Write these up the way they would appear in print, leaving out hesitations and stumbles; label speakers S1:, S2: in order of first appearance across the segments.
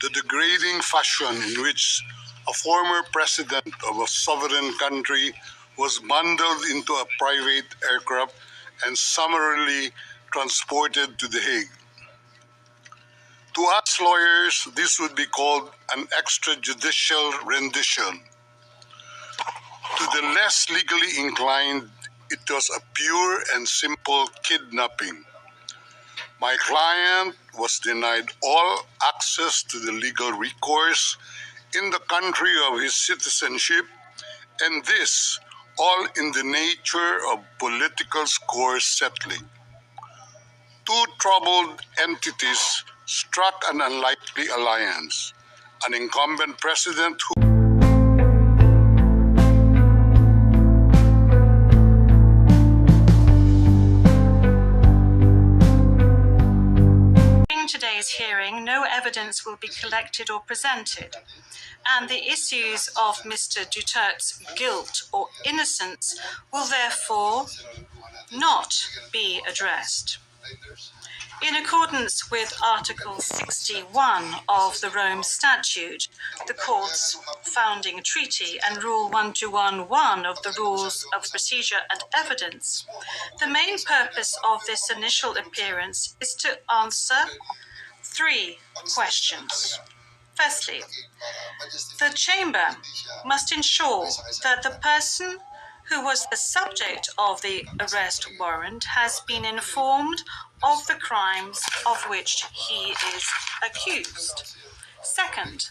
S1: the degrading fashion in which a former president of a sovereign country was bundled into a private aircraft and summarily transported to The Hague. To us lawyers, this would be called an extrajudicial rendition. To the less legally inclined, it was a pure and simple kidnapping. My client was denied all access to the legal recourse in the country of his citizenship, and this all in the nature of political score settling. Two troubled entities struck an unlikely alliance, an incumbent president who
S2: today's hearing, no evidence will be collected or presented, and the issues of Mr. Duterte's guilt or innocence will therefore not be addressed. In accordance with Article 61 of the Rome Statute, the Court's founding treaty, and Rule 1211 of the Rules of Procedure and Evidence, the main purpose of this initial appearance is to answer three questions. Firstly, the Chamber must ensure that the person who was the subject of the arrest warrant has been informed of the crimes of which he is accused. Second,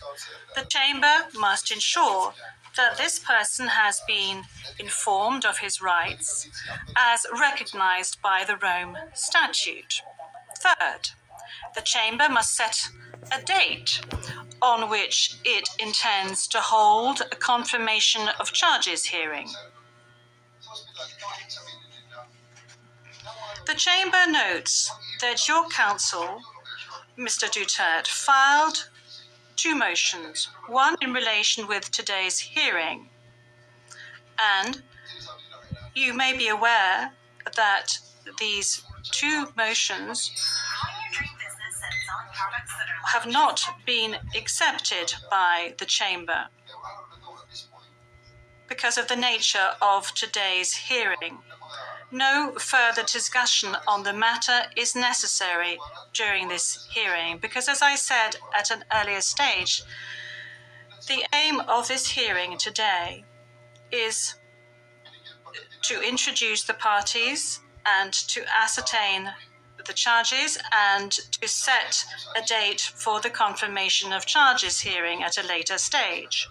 S2: the Chamber must ensure that this person has been informed of his rights as recognized by the Rome Statute. Third, the Chamber must set a date on which it intends to hold a confirmation of charges hearing. The Chamber notes that your counsel, Mr. Duterte, filed two motions, one in relation with today's hearing, and you may be aware that these two motions have not been accepted by the Chamber because of the nature of today's hearing. No further discussion on the matter is necessary during this hearing because, as I said at an earlier stage, the aim of this hearing today is to introduce the parties and to ascertain the charges and to set a date for the confirmation of charges hearing at a later stage.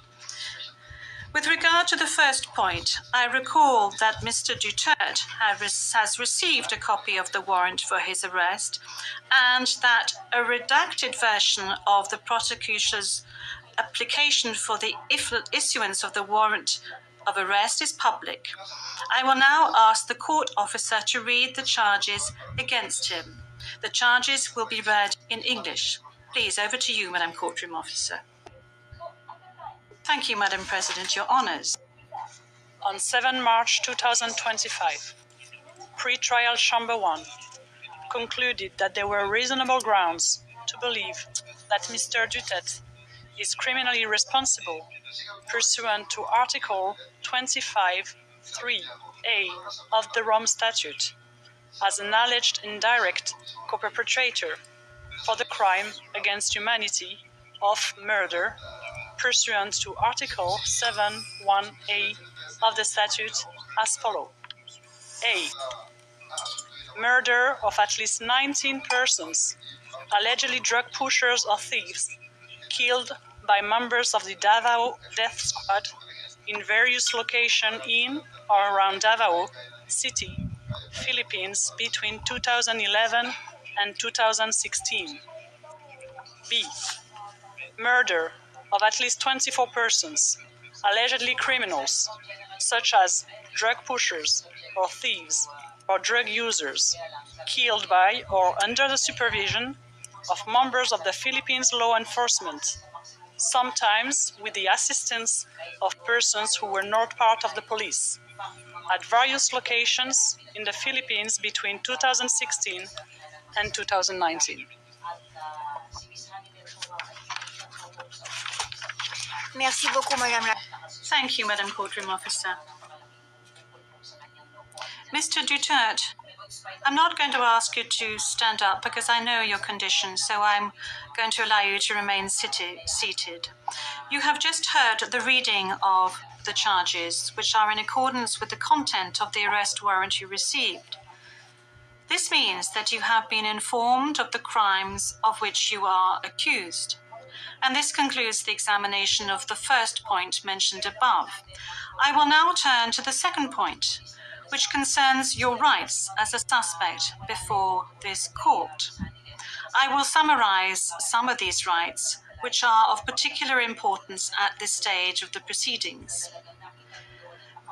S2: With regard to the first point, I recall that Mr. Duterte has received a copy of the warrant for his arrest and that a redacted version of the prosecutor's application for the issuance of the warrant of arrest is public. I will now ask the court officer to read the charges against him. The charges will be read in English. Please, over to you, Madam Courtroom Officer. Thank you, Madam President. Your honours.
S3: On 7 March 2025, Pre-Trial Chamber 1 concluded that there were reasonable grounds to believe that Mr. Duterte is criminally responsible pursuant to Article 25(3)(a) of the Rome Statute as an alleged indirect co-perpetrator for the crime against humanity of murder pursuant to Article 7(1)(a) of the statute as follows. A. Murder of at least 19 persons, allegedly drug pushers or thieves, killed by members of the Davao Death Squad in various locations in or around Davao City, Philippines between 2011 and 2016. B. Murder of at least 24 persons, allegedly criminals, such as drug pushers or thieves or drug users, killed by or under the supervision of members of the Philippines law enforcement, sometimes with the assistance of persons who were not part of the police, at various locations in the Philippines between 2016 and 2019.
S4: Merci beaucoup, Madame la...
S2: Thank you, Madam Courtroom Officer. Mr. Duterte, I'm not going to ask you to stand up because I know your condition, so I'm going to allow you to remain seated. You have just heard the reading of the charges, which are in accordance with the content of the arrest warrant you received. This means that you have been informed of the crimes of which you are accused. And this concludes the examination of the first point mentioned above. I will now turn to the second point, which concerns your rights as a suspect before this court. I will summarize some of these rights, which are of particular importance at this stage of the proceedings.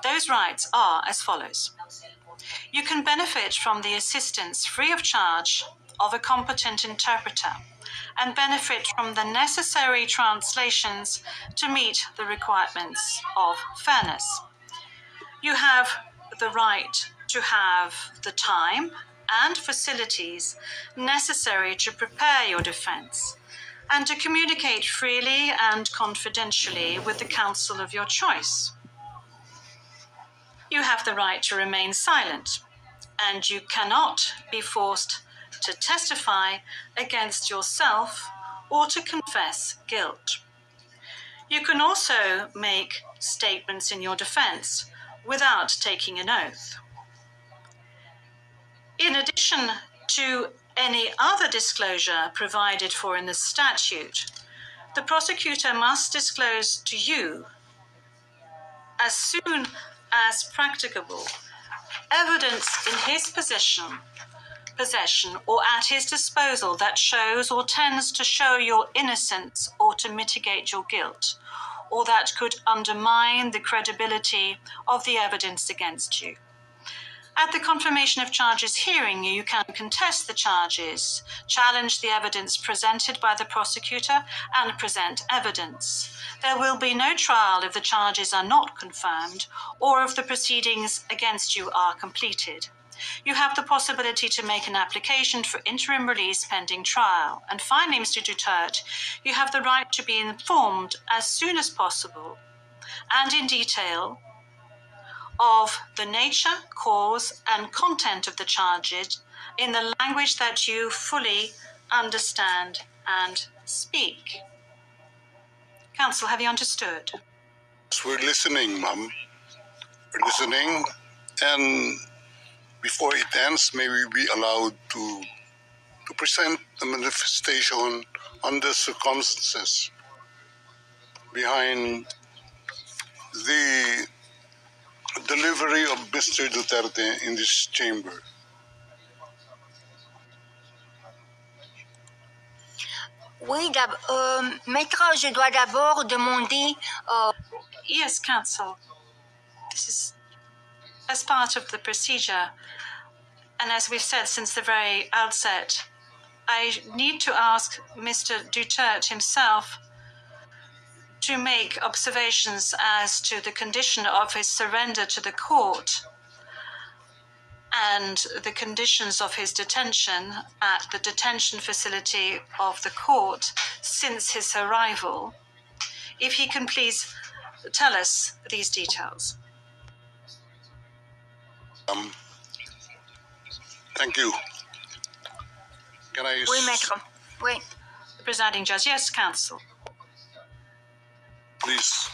S2: Those rights are as follows. You can benefit from the assistance free of charge of a competent interpreter and benefit from the necessary translations to meet the requirements of fairness. You have the right to have the time and facilities necessary to prepare your defense and to communicate freely and confidentially with the counsel of your choice. You have the right to remain silent, and you cannot be forced to testify against yourself or to confess guilt. You can also make statements in your defense without taking an oath. In addition to any other disclosure provided for in the statute, the prosecutor must disclose to you, as soon as practicable, evidence in his possession or at his disposal that shows or tends to show your innocence or to mitigate your guilt, or that could undermine the credibility of the evidence against you. At the confirmation of charges hearing, you can contest the charges, challenge the evidence presented by the prosecutor, and present evidence. There will be no trial if the charges are not confirmed or if the proceedings against you are completed. You have the possibility to make an application for interim release pending trial. And finally, Mr. Duterte, you have the right to be informed as soon as possible and in detail of the nature, cause, and content of the charges in the language that you fully understand and speak. Counsel, have you understood?
S1: We're listening, ma'am. We're listening, and before it ends, may we be allowed to present the manifestation on the circumstances behind the delivery of Mr. Duterte in this chamber.
S4: Oui, maître, je dois d'abord demander...
S2: Yes, counsel. This is as part of the procedure. And as we've said since the very outset, I need to ask Mr. Duterte himself to make observations as to the condition of his surrender to the court and the conditions of his detention at the detention facility of the court since his arrival. If he can please tell us these details.
S1: Thank you. Can I...
S4: Oui, maître. Oui.
S2: The presiding judge. Yes, counsel.
S1: Please.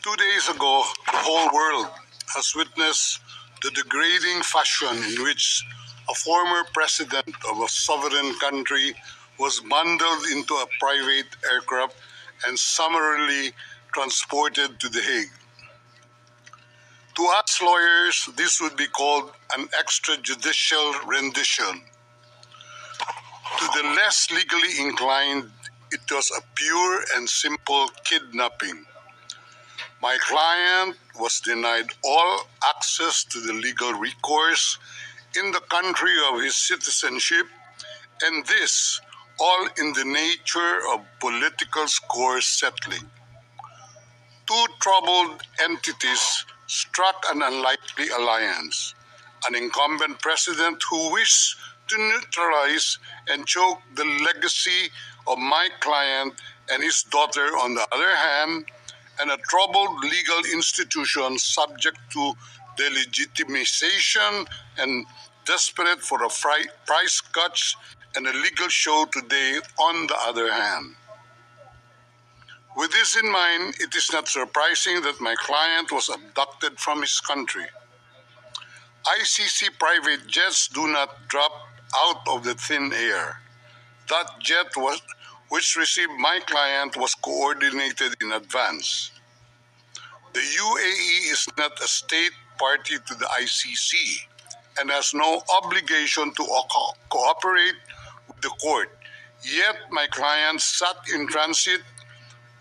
S1: 2 days ago, the whole world has witnessed the degrading fashion in which a former president of a sovereign country was bundled into a private aircraft and summarily transported to The Hague. To us lawyers, this would be called an extrajudicial rendition. To the less legally inclined, it was a pure and simple kidnapping. My client was denied all access to the legal recourse in the country of his citizenship, and this all in the nature of political score settling. Two troubled entities struck an unlikely alliance, an incumbent president who wished to neutralize and choke the legacy of my client and his daughter on the other hand, and a troubled legal institution subject to delegitimization and desperate for a price cuts and a legal show today on the other hand. With this in mind, it is not surprising that my client was abducted from his country. ICC private jets do not drop out of the thin air. That jet which received my client was coordinated in advance. The UAE is not a state party to the ICC and has no obligation to cooperate with the court. Yet my client sat in transit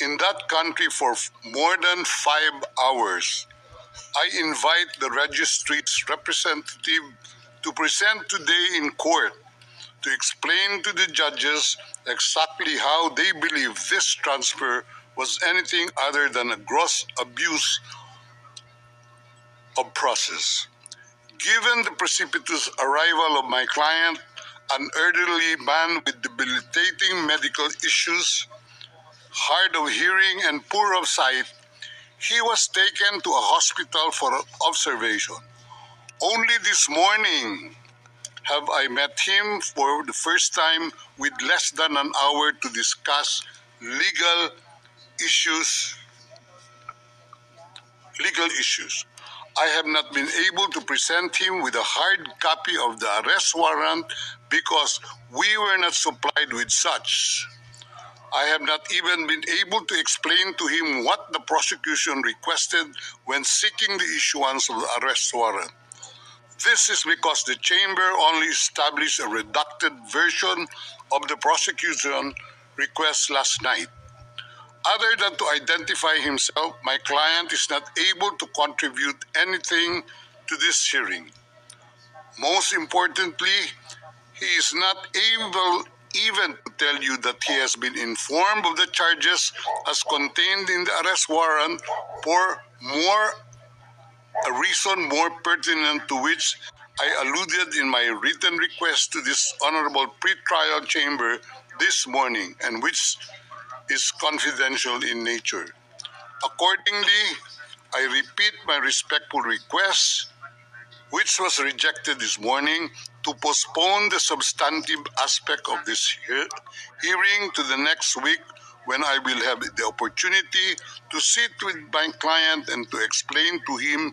S1: in that country for more than 5 hours. I invite the registry's representative to present today in court to explain to the judges exactly how they believe this transfer was anything other than a gross abuse of process. Given the precipitous arrival of my client, an elderly man with debilitating medical issues, hard of hearing and poor of sight, he was taken to a hospital for observation. Only this morning have I met him for the first time with less than an hour to discuss legal issues. I have not been able to present him with a hard copy of the arrest warrant because we were not supplied with such. I have not even been able to explain to him what the prosecution requested when seeking the issuance of the arrest warrant. This is because the chamber only established a redacted version of the prosecution request last night. Other than to identify himself, my client is not able to contribute anything to this hearing. Most importantly, he is not able even to tell you that he has been informed of the charges as contained in the arrest warrant for a reason more pertinent to which I alluded in my written request to this honorable pre-trial chamber this morning, and which is confidential in nature. Accordingly, I repeat my respectful request, which was rejected this morning, to postpone the substantive aspect of this hearing to the next week, when I will have the opportunity to sit with my client and to explain to him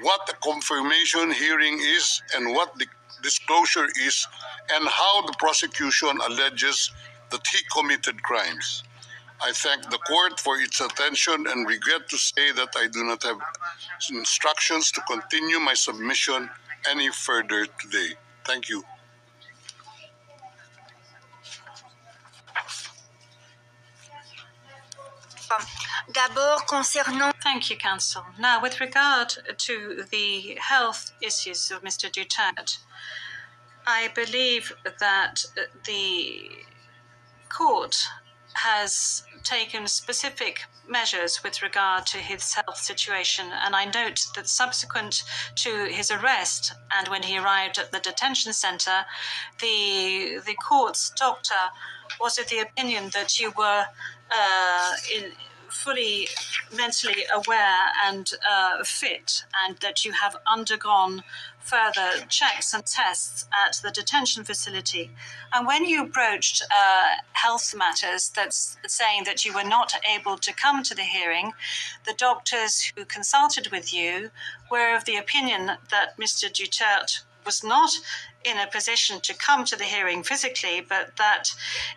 S1: what a confirmation hearing is and what the disclosure is and how the prosecution alleges that he committed crimes. I thank the court for its attention and regret to say that I do not have instructions to continue my submission any further today. Thank you.
S4: D'abord, concernant
S2: Thank you, Counsel. Now, with regard to the health issues of Mr. Duterte, I believe that the court has taken specific measures with regard to his health situation, and I note that subsequent to his arrest and when he arrived at the detention center, the court's doctor was of the opinion that you were fully mentally aware and fit, and that you have undergone further checks and tests at the detention facility. And when you broached health matters, that's saying that you were not able to come to the hearing, the doctors who consulted with you were of the opinion that Mr. Duterte was not in a position to come to the hearing physically, but that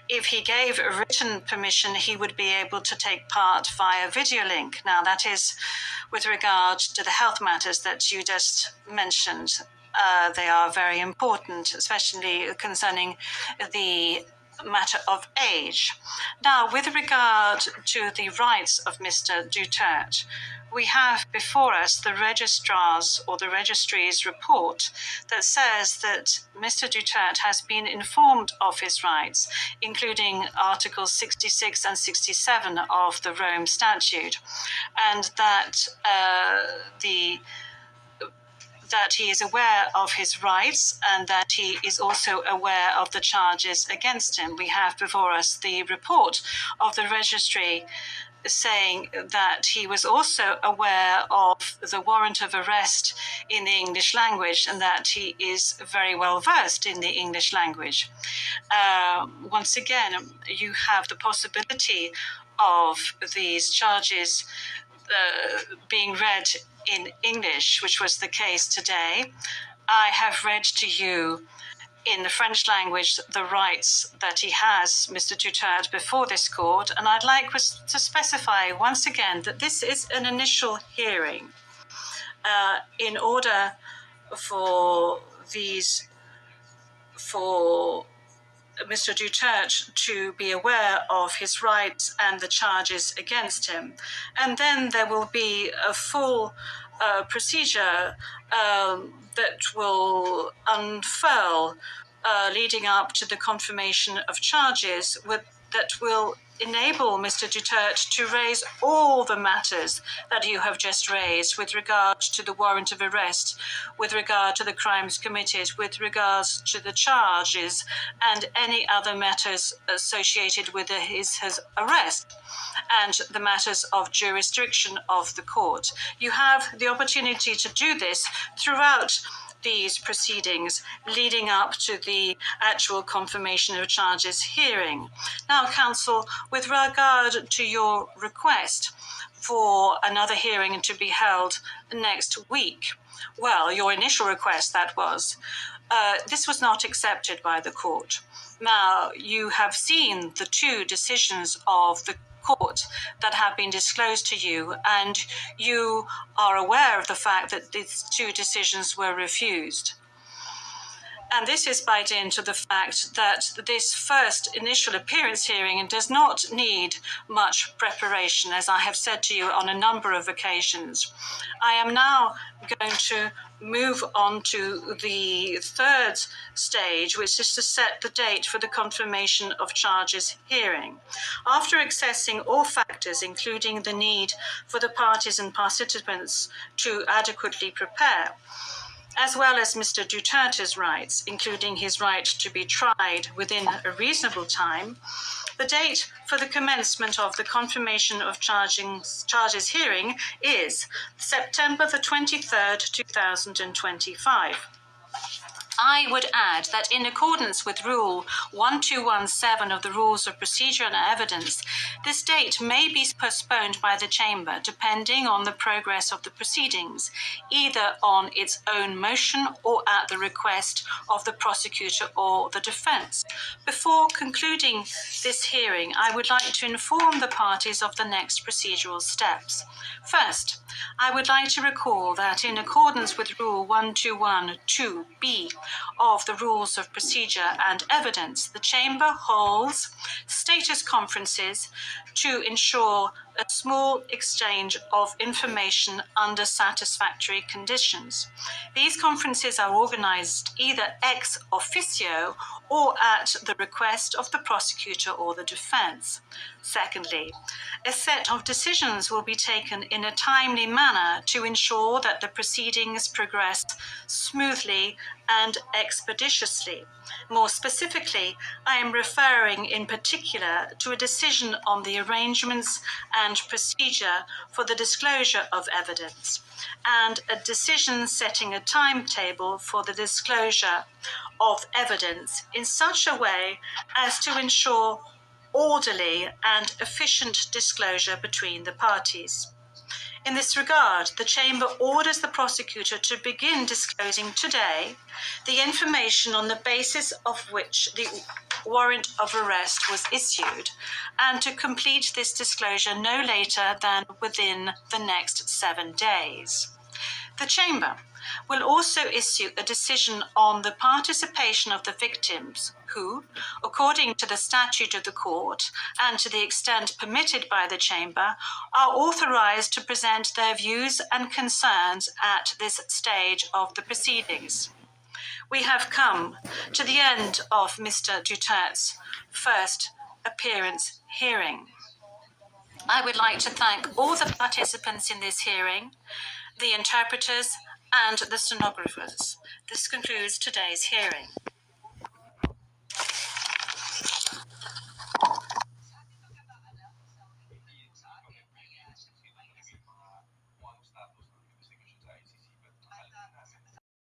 S2: if he gave a written permission, he would be able to take part via video link. Now, that is with regard to the health matters that you just mentioned. They are very important, especially concerning the matter of age. Now, with regard to the rights of Mr. Duterte, we have before us the registrar's or the registry's report that says that Mr. Duterte has been informed of his rights, including Articles 66 and 67 of the Rome Statute, and that that he is aware of his rights and that he is also aware of the charges against him. We have before us the report of the registry saying that he was also aware of the warrant of arrest in the English language and that he is very well versed in the English language. Once again, you have the possibility of these charges being read in English, which was the case today. I have read to you in the French language the rights that he has, Mr. Duterte, before this court, and I'd like to specify once again that this is an initial hearing. In order for Mr. Duterte to be aware of his rights and the charges against him. And then there will be a full procedure that will unfurl leading up to the confirmation of charges that will enable Mr. Duterte to raise all the matters that you have just raised with regard to the warrant of arrest, with regard to the crimes committed, with regards to the charges, and any other matters associated with his arrest, and the matters of jurisdiction of the court. You have the opportunity to do this throughout these proceedings leading up to the actual confirmation of charges hearing. Now, counsel, with regard to your request for another hearing to be held next week, well, your initial request, that was, this was not accepted by the court. Now, you have seen the two decisions of the court that have been disclosed to you, and you are aware of the fact that these two decisions were refused. And this is by dint of the fact that this first initial appearance hearing does not need much preparation, as I have said to you on a number of occasions. I am now going to move on to the third stage, which is to set the date for the confirmation of charges hearing. After assessing all factors, including the need for the parties and participants to adequately prepare, as well as Mr. Duterte's rights, including his right to be tried within a reasonable time, the date for the commencement of the confirmation of charges hearing is September the 23rd, 2025. I would add that in accordance with Rule 1217 of the Rules of Procedure and Evidence, this date may be postponed by the Chamber depending on the progress of the proceedings, either on its own motion or at the request of the prosecutor or the defense. Before concluding this hearing, I would like to inform the parties of the next procedural steps. First, I would like to recall that in accordance with Rule 1212B of the Rules of Procedure and Evidence, the Chamber holds status conferences to ensure a small exchange of information under satisfactory conditions. These conferences are organized either ex officio or at the request of the prosecutor or the defense. Secondly, a set of decisions will be taken in a timely manner to ensure that the proceedings progress smoothly and expeditiously. More specifically, I am referring in particular to a decision on the arrangements and procedure for the disclosure of evidence, and a decision setting a timetable for the disclosure of evidence in such a way as to ensure orderly and efficient disclosure between the parties. In this regard, the Chamber orders the prosecutor to begin disclosing today the information on the basis of which the warrant of arrest was issued, and to complete this disclosure no later than within the next 7 days. The Chamber will also issue a decision on the participation of the victims who, according to the statute of the court and to the extent permitted by the Chamber, are authorized to present their views and concerns at this stage of the proceedings. We have come to the end of Mr. Duterte's first appearance hearing. I would like to thank all the participants in this hearing, the interpreters, and the stenographers. This concludes today's hearing.